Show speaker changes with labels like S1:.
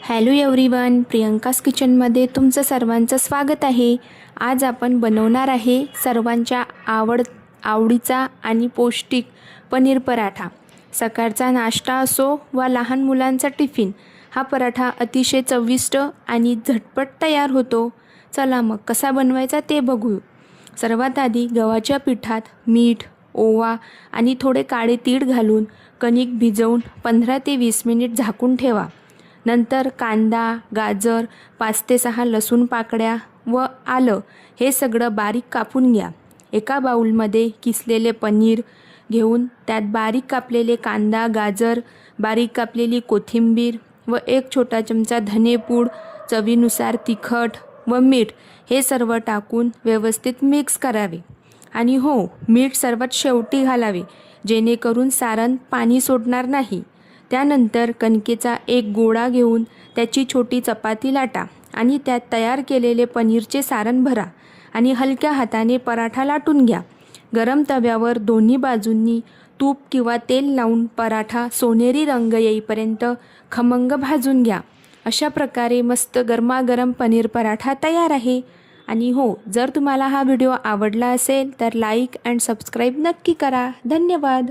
S1: Hello everyone, Priyanka's किचनमध्ये तुमचं सर्वांचं स्वागत आहे। आज आपण बनवणार आहे सर्वांच्या आवडीचा आणि पौष्टिक पनीर पराठा। सकाळचा नाश्ता असो वा लहान मुलांचा टिफिन, हा पराठा अतिशय चविष्ट आणि झटपट तयार होतो। चला मग कसा बनवायचा ते बघू। सर्वात आधी गव्हाच्या पिठात मीठ, ओवा आणि थोडे काळे तीळ घालून कणिक भिजवून 15 ते 20 मिनिट झाकून ठेवा। नंतर कांदा, गाजर, 5 ते 6 लसूण पाकळ्या व आलं हे सगळं बारीक कापून घ्या। एका बाउलमध्ये किसलेले पनीर घेऊन त्यात बारीक कापलेले कांदा, गाजर, बारीक कापलेली कोथिंबीर व 1 छोटा चमचा धनेपूड, चवीनुसार तिखट व मीठ हे सर्व टाकून व्यवस्थित मिक्स करावे। आणि हो, मीठ सर्वात शेवटी घालावे जेणेकरून सारण पाणी सोडणार नाही। त्यानंतर कणकेचा एक गोळा घेऊन त्याची छोटी चपाती लाटा आणि त्यात तयार केलेले पनीरचे सारण भरा आणि हलक्या हाताने पराठा लाटून घ्या। गरम तव्यावर दोन्ही बाजूंनी तूप किंवा तेल लावून पराठा सोनेरी रंग येईपर्यंत खमंग भाजून घ्या। अशा प्रकारे मस्त गरमागरम पनीर पराठा तयार आहे। आणि हो, जर तुम्हाला हा व्हिडिओ आवडला असेल तर लाईक अँड सबस्क्राईब नक्की करा। धन्यवाद।